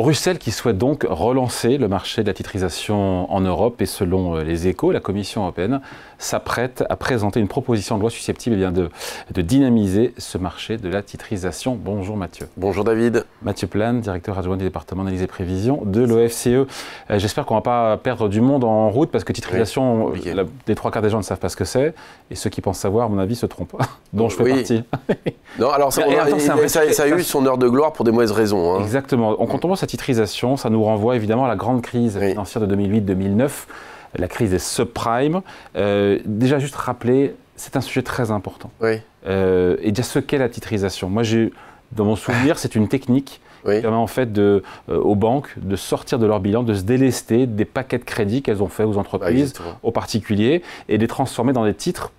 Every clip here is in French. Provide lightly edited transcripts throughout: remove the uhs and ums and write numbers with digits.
Bruxelles qui souhaite donc relancer le marché de la titrisation en Europe et selon les Échos, la Commission européenne s'apprête à présenter une proposition de loi susceptible de dynamiser ce marché de la titrisation. Bonjour Mathieu. Bonjour David. Mathieu Plane, directeur adjoint du département d'analyse et prévision de l'OFCE. J'espère qu'on ne va pas perdre du monde en route parce que titrisation, les trois quarts des gens ne savent pas ce que c'est et ceux qui pensent savoir, à mon avis, se trompent, dont je fais partie. Non, alors ça a eu son heure de gloire pour des mauvaises raisons. Hein. Exactement. Quand on voit cette titrisation, ça nous renvoie évidemment à la grande crise financière de 2008-2009, la crise des subprimes. Déjà, juste rappeler, c'est un sujet très important. Et déjà, ce qu'est la titrisation. Moi, dans mon souvenir, c'est une technique qui permet en fait aux banques de sortir de leur bilan, de se délester des paquets de crédits qu'elles ont fait aux entreprises, aux particuliers, et de les transformer dans des titres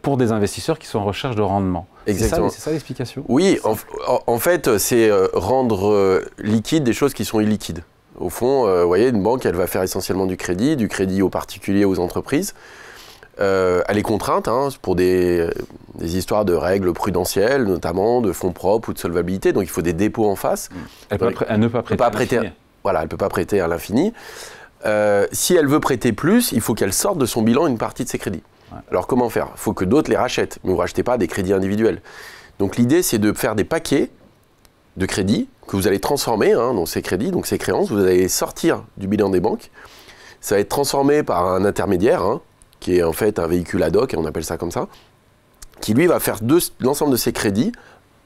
pour des investisseurs qui sont en recherche de rendement. Exactement. C'est ça l'explication? Oui, en fait, c'est rendre liquides des choses qui sont illiquides. Au fond, vous voyez, une banque, elle va faire essentiellement du crédit aux particuliers, aux entreprises. Elle est contrainte pour des histoires de règles prudentielles, notamment de fonds propres ou de solvabilité. Donc, il faut des dépôts en face. Elle ne peut pas prêter à l'infini. Voilà, elle ne peut pas prêter à l'infini. Si elle veut prêter plus, il faut qu'elle sorte de son bilan une partie de ses crédits. Alors comment faire? Il faut que d'autres les rachètent, mais vous ne rachetez pas des crédits individuels. Donc l'idée, c'est de faire des paquets de crédits que vous allez transformer dans ces crédits, donc ces créances, vous allez sortir du bilan des banques. Ça va être transformé par un intermédiaire, qui est en fait un véhicule ad hoc, on appelle ça comme ça, qui lui va faire de l'ensemble de ces crédits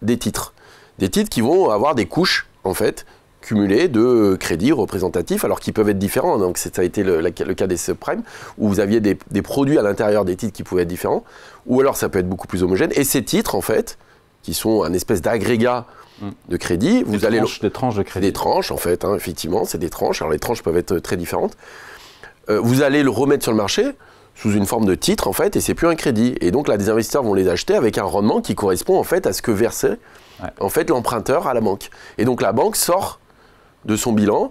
des titres. Des titres qui vont avoir des couches, en fait, cumulés de crédits représentatifs, alors qu'ils peuvent être différents. Donc ça a été le cas des subprimes, où vous aviez des produits à l'intérieur des titres qui pouvaient être différents, ou alors ça peut être beaucoup plus homogène. Et ces titres, en fait, qui sont un espèce d'agrégat de crédits, des tranches de crédit. Des tranches, en fait, effectivement, c'est des tranches. Alors les tranches peuvent être très différentes. Vous allez le remettre sur le marché sous une forme de titre, en fait, et c'est plus un crédit. Et donc là, des investisseurs vont les acheter avec un rendement qui correspond, en fait, à ce que versait, en fait, l'emprunteur à la banque. Et donc la banque sort de son bilan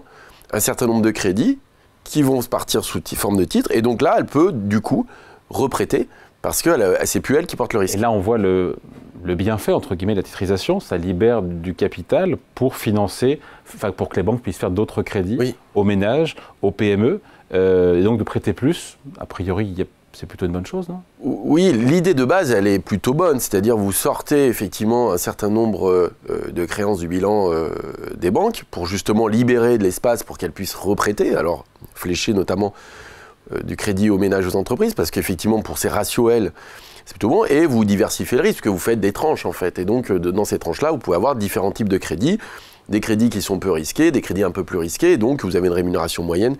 un certain nombre de crédits qui vont partir sous forme de titre. Et donc là, elle peut, du coup, reprêter parce que c'est plus elle qui porte le risque. Et là, on voit le bienfait, entre guillemets, de la titrisation. Ça libère du capital pour financer, pour que les banques puissent faire d'autres crédits aux ménages, aux PME. Et donc de prêter plus, a priori, c'est plutôt une bonne chose, non? Oui, l'idée de base, elle est plutôt bonne. C'est-à-dire, vous sortez effectivement un certain nombre de créances du bilan des banques pour justement libérer de l'espace pour qu'elles puissent reprêter. Alors, flécher notamment du crédit aux ménages, aux entreprises, parce qu'effectivement, pour ces ratios L, c'est plutôt bon. Et vous diversifiez le risque, parce que vous faites des tranches, en fait. Et donc, dans ces tranches-là, vous pouvez avoir différents types de crédits. Des crédits qui sont peu risqués, des crédits un peu plus risqués, et donc vous avez une rémunération moyenne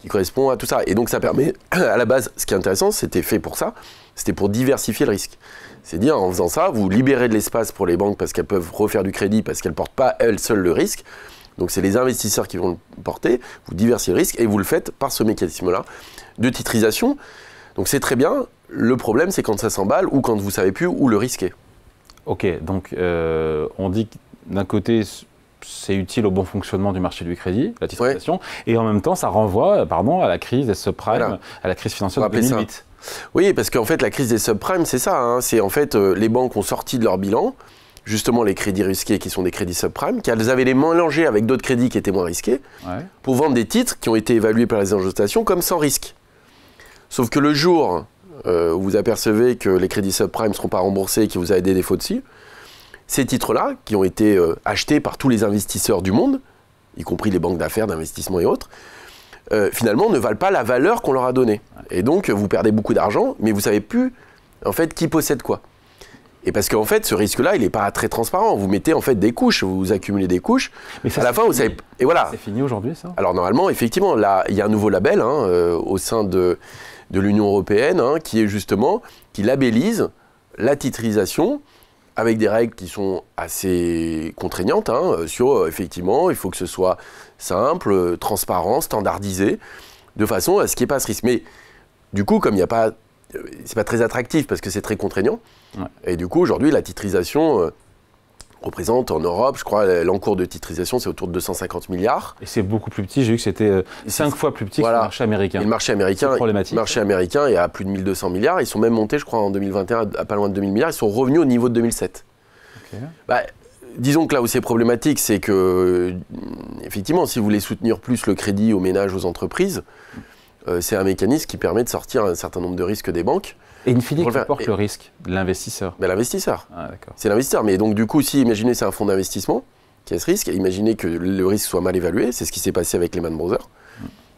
qui correspond à tout ça. Et donc ça permet, à la base, ce qui est intéressant, c'était fait pour ça, c'était pour diversifier le risque. C'est-à-dire, en faisant ça, vous libérez de l'espace pour les banques parce qu'elles peuvent refaire du crédit, parce qu'elles ne portent pas elles seules le risque. Donc c'est les investisseurs qui vont le porter, vous diversifiez le risque, et vous le faites par ce mécanisme-là de titrisation. Donc c'est très bien, le problème c'est quand ça s'emballe, ou quand vous ne savez plus où le risque est. Ok, donc on dit que d'un côté, c'est utile au bon fonctionnement du marché du crédit, la titrisation, et en même temps, ça renvoie à la crise des subprimes, à la crise financière de 2008. Oui, parce qu'en fait, la crise des subprimes, c'est ça. C'est en fait, les banques ont sorti de leur bilan, justement les crédits risqués qui sont des crédits subprimes, qu'elles avaient les mélangés avec d'autres crédits qui étaient moins risqués, pour vendre des titres qui ont été évalués par les agences de notation comme sans risque. Sauf que le jour où vous apercevez que les crédits subprimes ne seront pas remboursés et que vous avez des défauts dessus, ces titres-là, qui ont été achetés par tous les investisseurs du monde, y compris les banques d'affaires, d'investissement et autres, finalement ne valent pas la valeur qu'on leur a donnée. Et donc, vous perdez beaucoup d'argent, mais vous ne savez plus, en fait, qui possède quoi. Et parce qu'en fait, ce risque-là, il n'est pas très transparent. Vous mettez, en fait, des couches, vous accumulez des couches. Mais ça, à la fin, vous savez... Et voilà. C'est fini aujourd'hui, ça? Alors, normalement, effectivement, là, il y a un nouveau label au sein de l'Union européenne, qui est justement, qui labellise la titrisation avec des règles qui sont assez contraignantes sur, effectivement, il faut que ce soit simple, transparent, standardisé, de façon à ce qu'il n'y ait pas ce risque. Mais du coup, comme il n'y a pas... c'est pas très attractif parce que c'est très contraignant. Et du coup, aujourd'hui, la titrisation représente en Europe, je crois, l'encours de titrisation, c'est autour de 250 milliards. Et c'est beaucoup plus petit, j'ai vu que c'était 5 fois plus petit que le marché américain. Et le marché américain, est à plus de 1200 milliards. Ils sont même montés, je crois, en 2021 à pas loin de 2000 milliards. Ils sont revenus au niveau de 2007. disons que là où c'est problématique, c'est que, effectivement, si vous voulez soutenir plus le crédit aux ménages, aux entreprises, c'est un mécanisme qui permet de sortir un certain nombre de risques des banques. Et in fine, qui porte le risque? L'investisseur. Ben, l'investisseur. Ah, d'accord. C'est l'investisseur. Mais donc, du coup, si, imaginez, c'est un fonds d'investissement qui a ce risque, imaginez que le risque soit mal évalué, c'est ce qui s'est passé avec Lehman Brothers.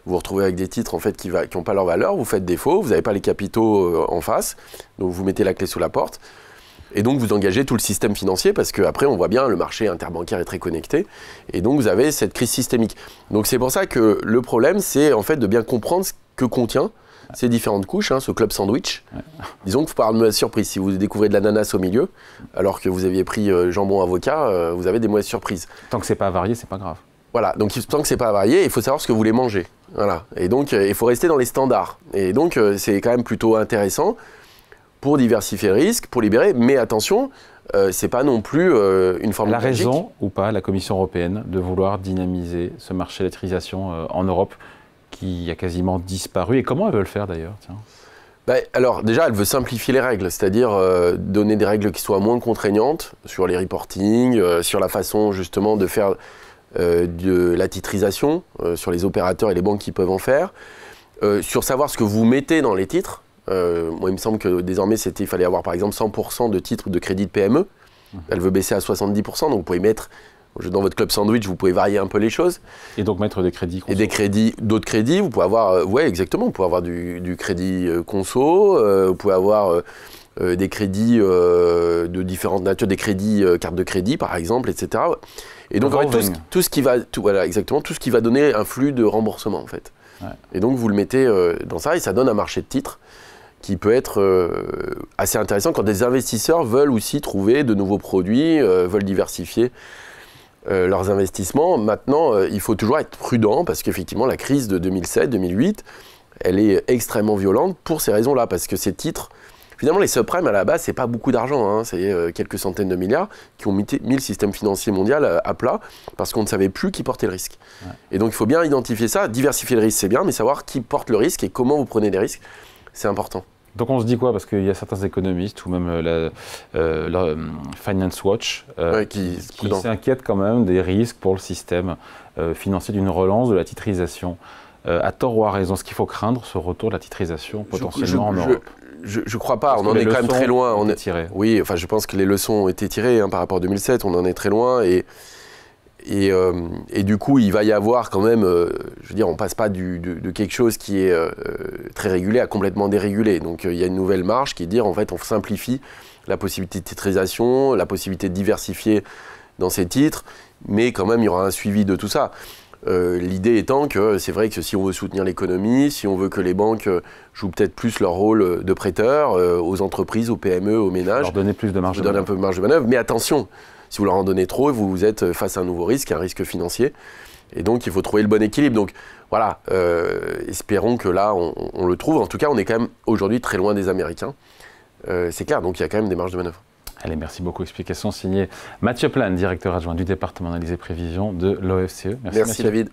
Vous vous retrouvez avec des titres en fait, qui n'ont pas leur valeur, vous faites défaut, vous n'avez pas les capitaux en face, donc vous mettez la clé sous la porte. Et donc vous engagez tout le système financier parce qu'après on voit bien le marché interbancaire est très connecté et donc vous avez cette crise systémique. Donc c'est pour ça que le problème c'est en fait de bien comprendre ce que contient ces différentes couches, ce club sandwich. Disons que vous parlez de mauvaise surprise. Si vous découvrez de l'ananas au milieu alors que vous aviez pris jambon avocat, vous avez des mauvaises surprises. Tant que c'est pas avarié, c'est pas grave. Voilà, donc tant que c'est pas avarié, il faut savoir ce que vous voulez manger. Voilà. Et donc il faut rester dans les standards. Et donc c'est quand même plutôt intéressant pour diversifier le risque, pour libérer, mais attention, c'est pas non plus une forme de magique. Elle a raison ou pas, la Commission européenne, de vouloir dynamiser ce marché de la titrisation en Europe qui a quasiment disparu. Et comment elle veut le faire d'ailleurs? Alors déjà, elle veut simplifier les règles, c'est-à-dire donner des règles qui soient moins contraignantes sur les reporting, sur la façon justement de faire de la titrisation, sur les opérateurs et les banques qui peuvent en faire, sur savoir ce que vous mettez dans les titres. Moi, il me semble que désormais, il fallait avoir par exemple 100% de titres de crédit de PME. Elle veut baisser à 70%, donc vous pouvez mettre, dans votre club sandwich, vous pouvez varier un peu les choses. Et donc mettre des crédits conso. Et des crédits, d'autres crédits, vous pouvez avoir, ouais, exactement, vous pouvez avoir du crédit conso, vous pouvez avoir des crédits de différentes natures, des crédits cartes de crédit par exemple, etc. Et donc en fait, tout ce qui va donner un flux de remboursement en fait. Ouais. Et donc vous le mettez dans ça et ça donne un marché de titres qui peut être assez intéressant quand des investisseurs veulent aussi trouver de nouveaux produits, veulent diversifier leurs investissements. Maintenant, il faut toujours être prudent parce qu'effectivement la crise de 2007-2008, elle est extrêmement violente pour ces raisons-là, parce que ces titres, finalement les subprimes à la base, c'est pas beaucoup d'argent, c'est quelques centaines de milliards qui ont mis le système financier mondial à plat parce qu'on ne savait plus qui portait le risque. Ouais. Et donc il faut bien identifier ça, diversifier le risque c'est bien, mais savoir qui porte le risque et comment vous prenez des risques, c'est important. Donc on se dit quoi? Parce qu'il y a certains économistes ou même la Finance Watch qui s'inquiètent quand même des risques pour le système financier d'une relance de la titrisation. À tort ou à raison, est-ce qu'il faut craindre ce retour de la titrisation potentiellement en Europe? Je crois pas, on en est quand même très loin. Oui, enfin je pense que les leçons ont été tirées par rapport à 2007, on en est très loin et du coup il va y avoir quand même, je veux dire, on passe pas de quelque chose qui est très régulé à complètement dérégulé. Donc il y a une nouvelle marge qui est de dire en fait on simplifie la possibilité de titrisation, la possibilité de diversifier dans ces titres, mais quand même il y aura un suivi de tout ça. L'idée étant que c'est vrai que si on veut soutenir l'économie, si on veut que les banques jouent peut-être plus leur rôle de prêteur aux entreprises, aux PME, aux ménages, leur donner plus de marge de manœuvre. Un peu de marge de manœuvre, mais attention, si vous leur en donnez trop, vous êtes face à un nouveau risque, un risque financier, et donc il faut trouver le bon équilibre. Donc voilà, espérons que là on le trouve. En tout cas, on est quand même aujourd'hui très loin des Américains, c'est clair, donc il y a quand même des marges de manœuvre. Allez, merci beaucoup. Explication signée Mathieu Plane, directeur adjoint du département analyse et prévision de l'OFCE. Merci David.